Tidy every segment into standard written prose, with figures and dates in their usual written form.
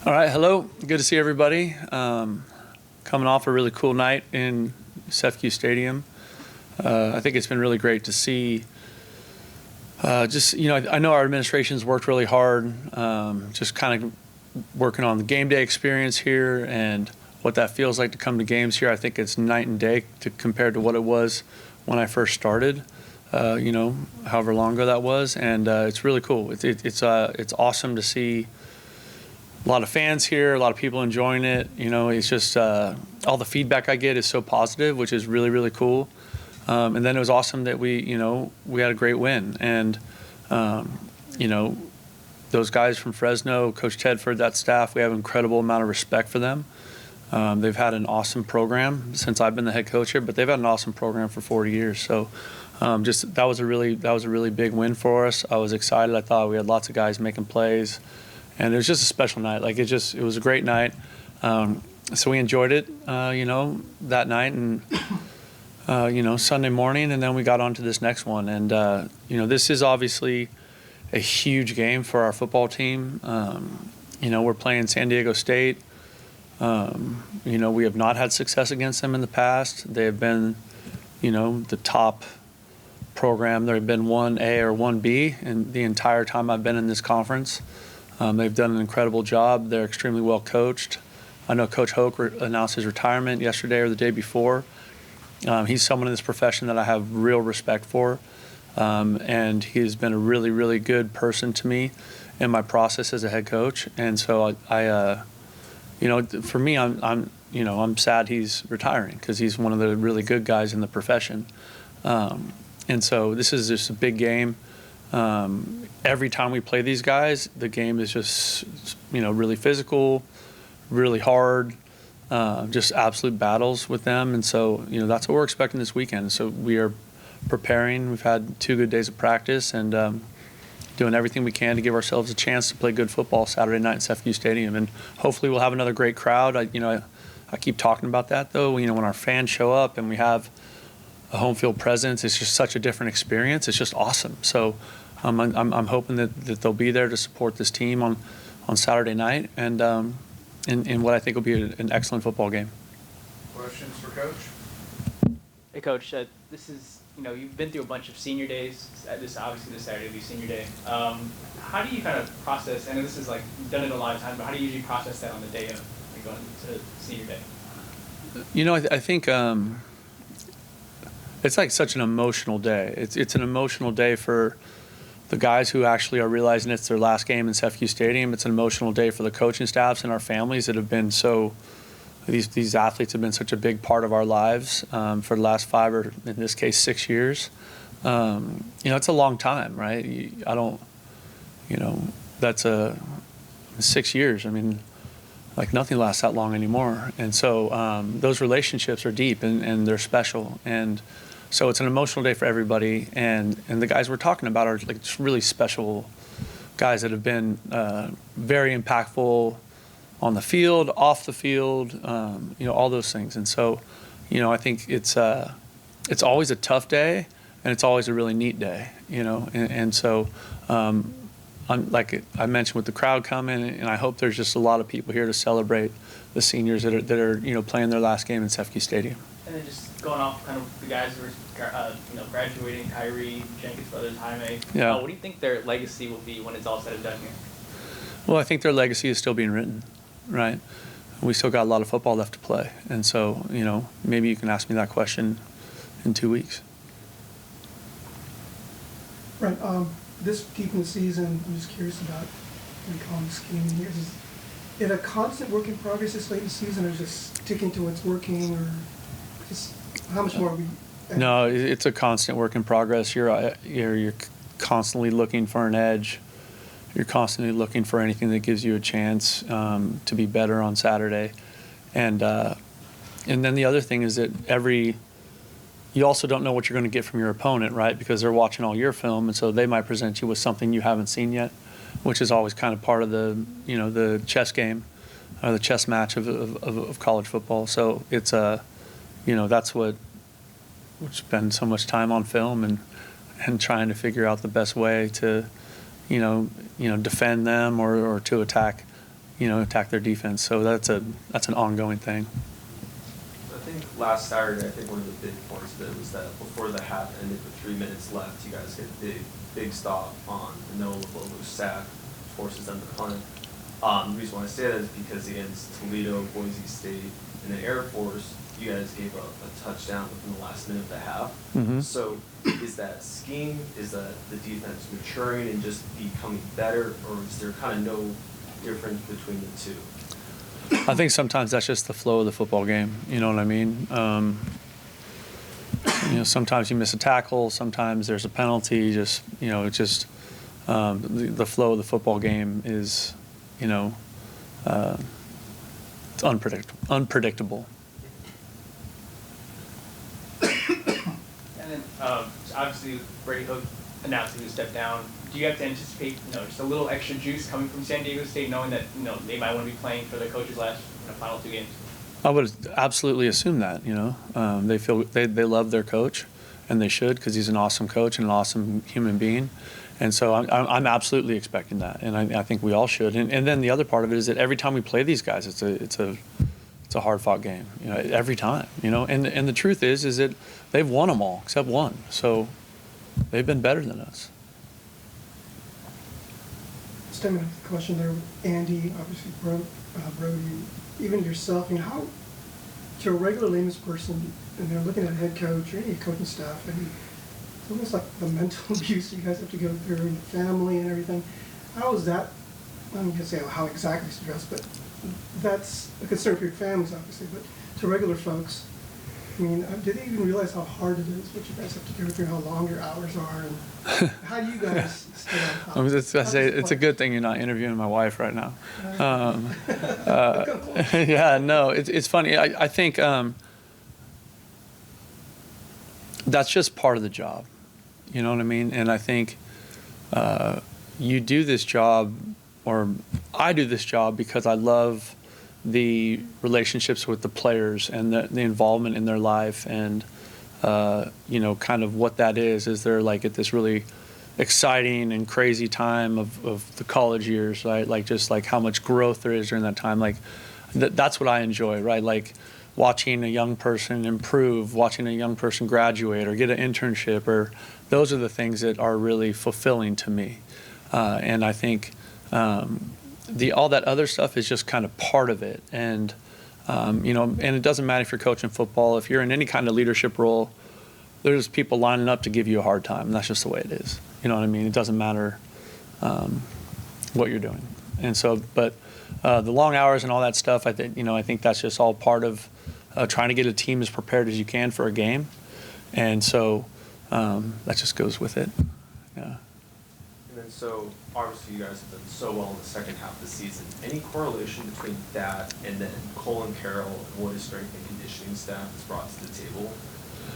All right, hello. Good to see everybody. Coming off a really cool night in SJSU Stadium. I think it's been really great to see. I know our administration's worked really hard, just kind of working on the game day experience here and what that feels like to come to games here. I think it's night and day compared to what it was when I first started. However long ago that was, and it's really cool. It's awesome to see a lot of fans here, a lot of people enjoying it. It's just all the feedback I get is so positive, which is really, really cool. And then it was awesome that we had a great win. And, those guys from Fresno, Coach Tedford, that staff, we have an incredible amount of respect for them. They've had an awesome program since I've been the head coach here, but they've had an awesome program for 40 years. So that was a really big win for us. I was excited. I thought we had lots of guys making plays. And it was just a special night. It was a great night. So we enjoyed it, that night and, Sunday morning, and then we got on to this next one. And, this is obviously a huge game for our football team. We're playing San Diego State. We have not had success against them in the past. They have been, the top program. They've been 1A or 1B in the entire time I've been in this conference. They've done an incredible job. They're extremely well coached. I know Coach Hoke announced his retirement yesterday or the day before. He's someone in this profession that I have real respect for, and he's been a really, really good person to me in my process as a head coach. And so for me, I'm sad he's retiring because he's one of the really good guys in the profession. And so this is just a big game. Every time we play these guys, the game is just, really physical, really hard, just absolute battles with them. And so, that's what we're expecting this weekend. So we are preparing. We've had 2 good days of practice and doing everything we can to give ourselves a chance to play good football Saturday night in SJSU Stadium. And hopefully we'll have another great crowd. I keep talking about that, though. When our fans show up and we have a home field presence, it's just such a different experience. It's just awesome. So I'm hoping that they'll be there to support this team on Saturday night and in what I think will be an excellent football game. Questions for Coach? Hey, Coach. This is, you've been through a bunch of senior days. This Saturday will be senior day. How do you kind of process, and this is you've done it a lot of times, but how do you usually process that on the day of going to senior day? I think it's such an emotional day. It's an emotional day for the guys who actually are realizing it's their last game in SJSU Stadium. It's an emotional day for the coaching staffs and our families that have been these athletes have been such a big part of our lives for the last 5 or in this case 6 years. It's a long time, right? That's 6 years. I mean, nothing lasts that long anymore. And so those relationships are deep and they're special. And so it's an emotional day for everybody, and the guys we're talking about are just really special guys that have been very impactful on the field, off the field, all those things. And so, I think it's always a tough day, and it's always a really neat day, And so, like I mentioned with the crowd coming, and I hope there's just a lot of people here to celebrate the seniors that are playing their last game in SJSU Stadium. And then just going off kind of the guys who are, graduating, Kyrie, Jenkins brothers, Jaime. Yeah. What do you think their legacy will be when it's all said and done here? Well, I think their legacy is still being written, right? We still got a lot of football left to play. And so, maybe you can ask me that question in 2 weeks. Brent, this deep in the season, I'm just curious about calling this game in here. Is it a constant work in progress this late in the season, or just sticking to what's working, or just how much more are we? No, it's a constant work in progress. You're constantly looking for an edge. You're constantly looking for anything that gives you a chance to be better on Saturday. And then the other thing is that you also don't know what you're going to get from your opponent, right? Because they're watching all your film, and so they might present you with something you haven't seen yet, which is always kind of part of the chess game, or the chess match of college football. So it's that's what we spend so much time on film and trying to figure out the best way to defend them or to attack attack their defense. So that's an ongoing thing. I think last Saturday, I think one of the big points of it was that before the half ended with 3 minutes left, you guys get a big stop on Noah Lobolo's sack, forces them to punt. The reason why I say that is because against Toledo, Boise State, and the Air Force, you guys gave up a touchdown within the last minute of the half. Mm-hmm. So is that scheme, is that the defense maturing and just becoming better, or is there kind of no difference between the two? I think sometimes that's just the flow of the football game. You know what I mean? Sometimes you miss a tackle, sometimes there's a penalty. Just it's just the flow of the football game is, it's unpredictable. And then obviously Brady Hook announced he would step down. Do you have to anticipate, just a little extra juice coming from San Diego State, knowing that they might want to be playing for their coach's last final 2 games? I would absolutely assume that. They feel they love their coach, and they should, because he's an awesome coach and an awesome human being. And so I'm absolutely expecting that, and I think we all should. And then the other part of it is that every time we play these guys, it's a hard-fought game. Every time. And the truth is that they've won them all except one. So they've been better than us. Stemming off the question there, Andy, obviously Brody, even yourself. How, to a regular layman's person, and they're looking at a head coach or any coaching staff, it's almost like the mental abuse you guys have to go through, and the family and everything. How is that? I'm going to say how exactly it's addressed, but that's a concern for your families, obviously. But to regular folks, do they even realize how hard it is, what you guys have to go through, how long your hours are, and how do you guys stay on top? It's a good thing you're not interviewing my wife right now. Yeah, no, it's funny. I think that's just part of the job. You know what I mean? And I think you do this job, or I do this job, because I love the relationships with the players and the involvement in their life, and kind of what that is they're like at this really exciting and crazy time of the college years, right? Like just like how much growth there is during that time. Like that's what I enjoy, right? Like watching a young person improve, watching a young person graduate or get an internship, or those are the things that are really fulfilling to me. And I think all that other stuff is just kind of part of it. And, and it doesn't matter if you're coaching football. If you're in any kind of leadership role, there's people lining up to give you a hard time. And that's just the way it is. You know what I mean? It doesn't matter what you're doing. And so, but the long hours and all that stuff, I think that's just all part of trying to get a team as prepared as you can for a game. And so that just goes with it. Yeah. And then so obviously you guys have done so well in the second half of the season. Any correlation between that and then Colin Carroll and what his strength and conditioning staff has brought to the table?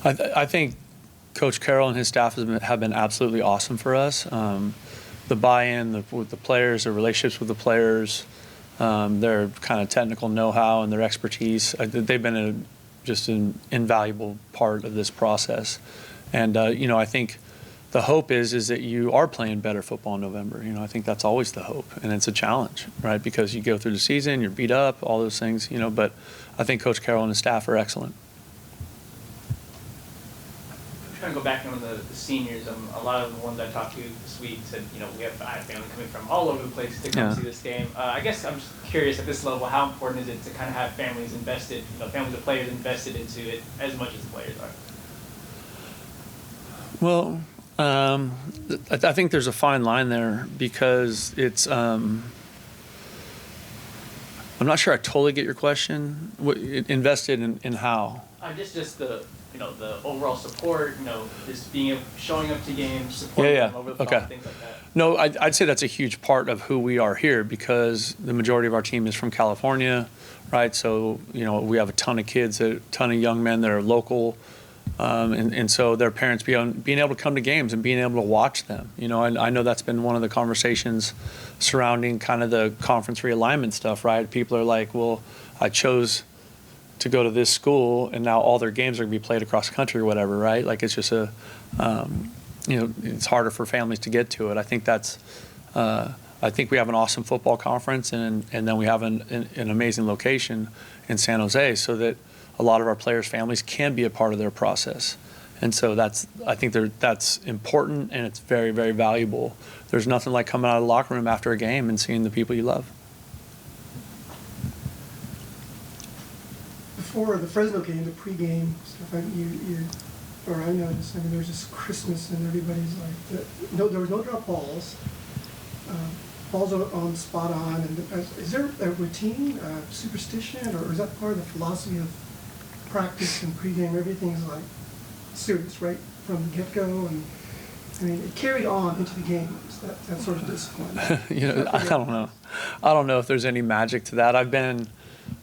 I think Coach Carroll and his staff have been absolutely awesome for us. The buy-in with the players, the relationships with the players, their kind of technical know-how and their expertise, they've been just an invaluable part of this process. And, I think the hope is that you are playing better football in November. I think that's always the hope, and it's a challenge, right? Because you go through the season, you're beat up, all those things, but I think Coach Carroll and his staff are excellent. I'm trying to go back on the seniors. A lot of the ones I talked to this week said, I have family coming from all over the place to come see this game. I guess I'm just curious at this level, how important is it to kind of have families invested, families of players invested into it as much as the players are? Well, I think there's a fine line there, because it's I'm not sure I totally get your question. Invested in how? Just the the overall support, just showing up to games, supporting them over the phone, things like that. No, I'd say that's a huge part of who we are here, because the majority of our team is from California, right? So we have a ton of kids, a ton of young men that are local. And so their parents being able to come to games and being able to watch them. I know that's been one of the conversations surrounding kind of the conference realignment stuff, right? People are like, well, I chose to go to this school, and now all their games are going to be played across the country or whatever, right? Like it's just it's harder for families to get to it. I think that's I think we have an awesome football conference, and then we have an amazing location in San Jose, so that a lot of our players' families can be a part of their process. And so I think that's important, and it's very, very valuable. There's nothing like coming out of the locker room after a game and seeing the people you love. Before the Fresno game, the pregame stuff, I noticed, there was just Christmas and everybody's like, there was no drop balls. Balls are on spot on. And is there a routine, superstition, or is that part of the philosophy of practice and pregame? Everything's like serious, right, from the get-go, and it carried on into the game. That sort of discipline. I don't know if there's any magic to that. I've been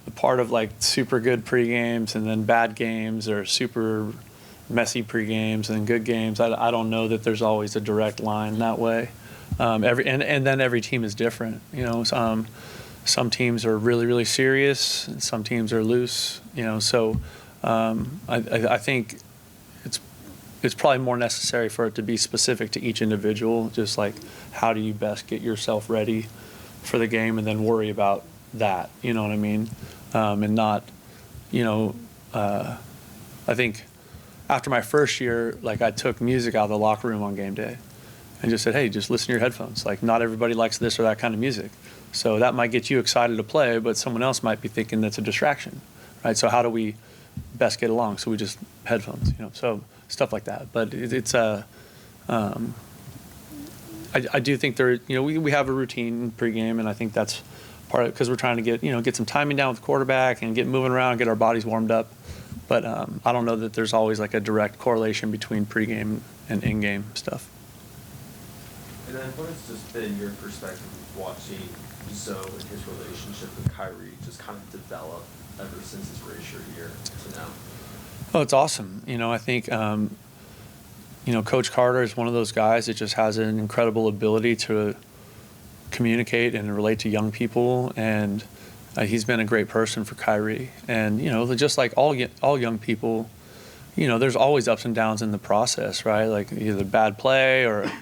a part of like super good pre-games and then bad games, or super messy pre-games and good games. I don't know that there's always a direct line that way. And then every team is different. Some teams are really, really serious, and some teams are loose. So I think it's probably more necessary for it to be specific to each individual. Just like, how do you best get yourself ready for the game, and then worry about that. You know what I mean? And not, I think after my first year, like, I took music out of the locker room on game day and just said, hey, just listen to your headphones. Like, not everybody likes this or that kind of music. So that might get you excited to play, but someone else might be thinking that's a distraction, right? So how do we best get along? So we just headphones, so stuff like that. But I do think we have a routine pregame, and I think that's part of it, because we're trying to get some timing down with the quarterback and get moving around, get our bodies warmed up. But I don't know that there's always like a direct correlation between pregame and in-game stuff. And then what has just been your perspective of watching Zoe and his relationship with Kyrie just kind of develop ever since his redshirt year to now? Oh, it's awesome. I think, Coach Carter is one of those guys that just has an incredible ability to communicate and relate to young people, and he's been a great person for Kyrie. And, just like all young people, there's always ups and downs in the process, right? Like either bad play or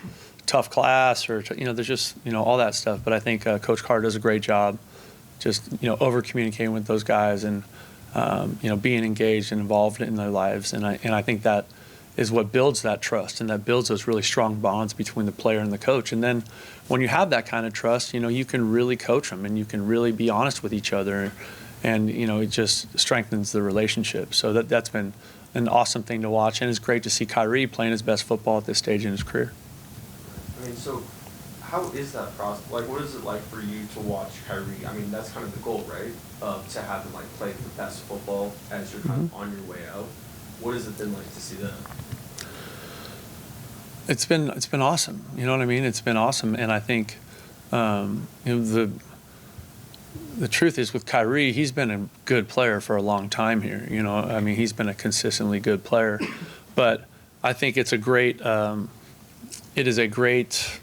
tough class, or, there's just, all that stuff. But I think Coach Carter does a great job just, over communicating with those guys, and, being engaged and involved in their lives. And I think that is what builds that trust, and that builds those really strong bonds between the player and the coach. And then when you have that kind of trust, you can really coach them, and you can really be honest with each other, and, it just strengthens the relationship. So that's been an awesome thing to watch, and it's great to see Kyrie playing his best football at this stage in his career. So how is that process? Like, what is it like for you to watch Kyrie? That's kind of the goal, right? To have him, like, play the best football as you're kind of on your way out. What has it been like to see that? It's been awesome. You know what I mean? It's been awesome. And I think, the truth is, with Kyrie, he's been a good player for a long time here. He's been a consistently good player. But I think it is a great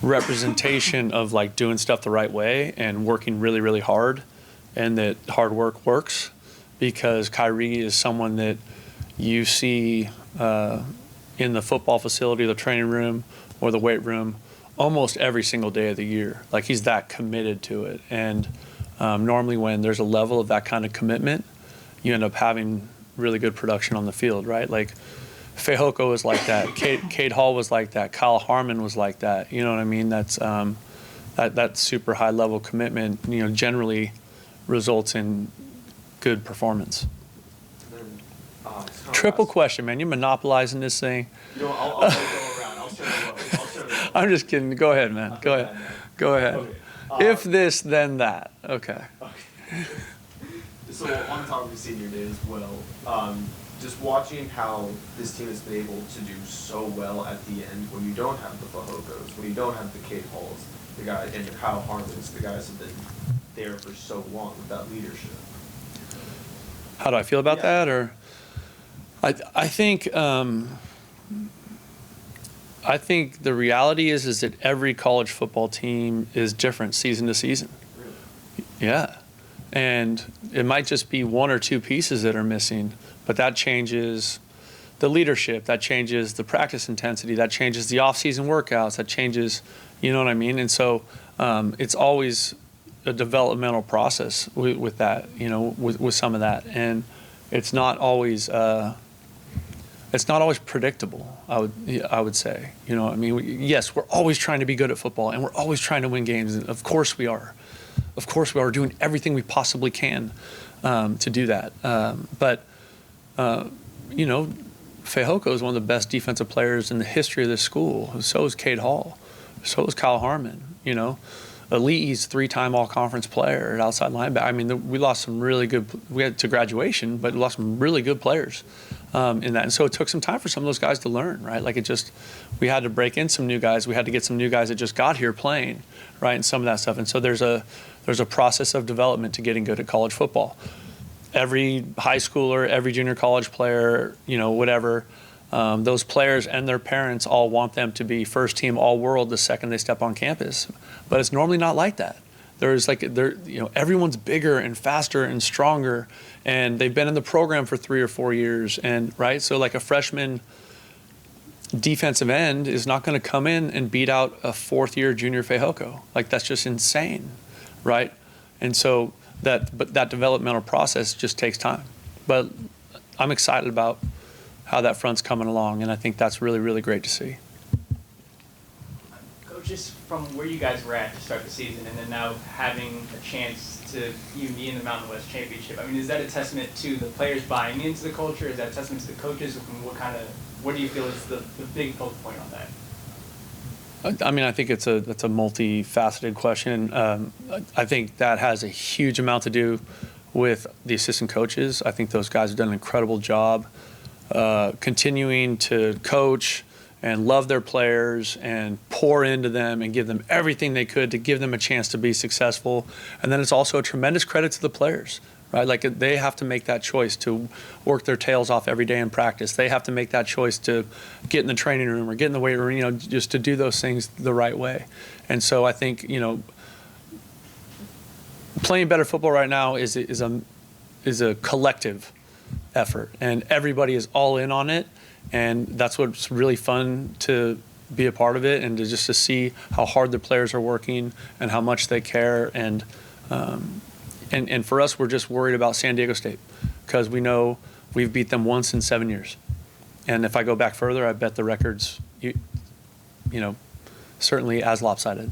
representation of, like, doing stuff the right way and working really, really hard, and that hard work works, because Kyrie is someone that you see in the football facility, the training room, or the weight room almost every single day of the year. Like, he's that committed to it. And normally when there's a level of that kind of commitment, you end up having really good production on the field, right? Like, Fehoko was like that. Cade Hall was like that. Kyle Harmon was like that. You know what I mean? That's that super high level commitment, generally results in good performance. Triple question, man. You're monopolizing this thing. I'll go around. I'll show you. I'm just kidding. Go ahead, man. Go ahead. Go ahead. Okay. If this, then that. Okay. So on top of the senior day as well, just watching how this team has been able to do so well at the end, when you don't have the Fehokos, when you don't have the Cade Halls, the guys, and the Kyle Harmons, the guys have been there for so long with that leadership. How do I feel about that? Or I think the reality is that every college football team is different season to season. Really? Yeah. And it might just be one or two pieces that are missing, but that changes the leadership, that changes the practice intensity, that changes the off-season workouts, that changes, you know what I mean? And so it's always a developmental process with that, you know, with some of that. And it's not always predictable, I would say. You know, I mean, yes, we're always trying to be good at football, and we're always trying to win games. And of course we are. Of course we are doing everything we possibly can to do that. But you know, Fehoko is one of the best defensive players in the history of this school. So is Cade Hall. So is Kyle Harmon. You know, Ali'i's 3-time All-Conference player at outside linebacker. I mean, we lost some really good. We had to graduation, but we lost some really good players in that. And so it took some time for some of those guys to learn, right? Like we had to break in some new guys. We had to get some new guys that just got here playing, right? And some of that stuff. And so there's a process of development to getting good at college football. Every high schooler, every junior college player, you know, whatever, those players and their parents all want them to be first team all-world the second they step on campus. But it's normally not like that. You know, everyone's bigger and faster and stronger, and they've been in the program for 3 or 4 years, and right. So like a freshman defensive end is not going to come in and beat out a 4th-year junior Fehoko. Like that's just insane, right? And so that developmental process just takes time. But I'm excited about how that front's coming along, and I think that's really, really great to see. Coach, just from where you guys were at to start the season, and then now having a chance to even be in the Mountain West Championship, I mean, is that a testament to the players buying into the culture? Is that a testament to the coaches? What do you feel is the big focal point on that? I mean, I think that's a multifaceted question. I think that has a huge amount to do with the assistant coaches. I think those guys have done an incredible job continuing to coach and love their players and pour into them and give them everything they could to give them a chance to be successful. And then it's also a tremendous credit to the players, right? Like they have to make that choice to work their tails off every day in practice. They have to make that choice to get in the training room or get in the weight room, you know, just to do those things the right way. And so I think, you know, playing better football right now is a collective effort, and everybody is all in on it. And that's what's really fun to be a part of it, and to see how hard the players are working and how much they care. And for us, we're just worried about San Diego State because we know we've beat them once in 7 years. And if I go back further, I bet the record's, you know, certainly as lopsided.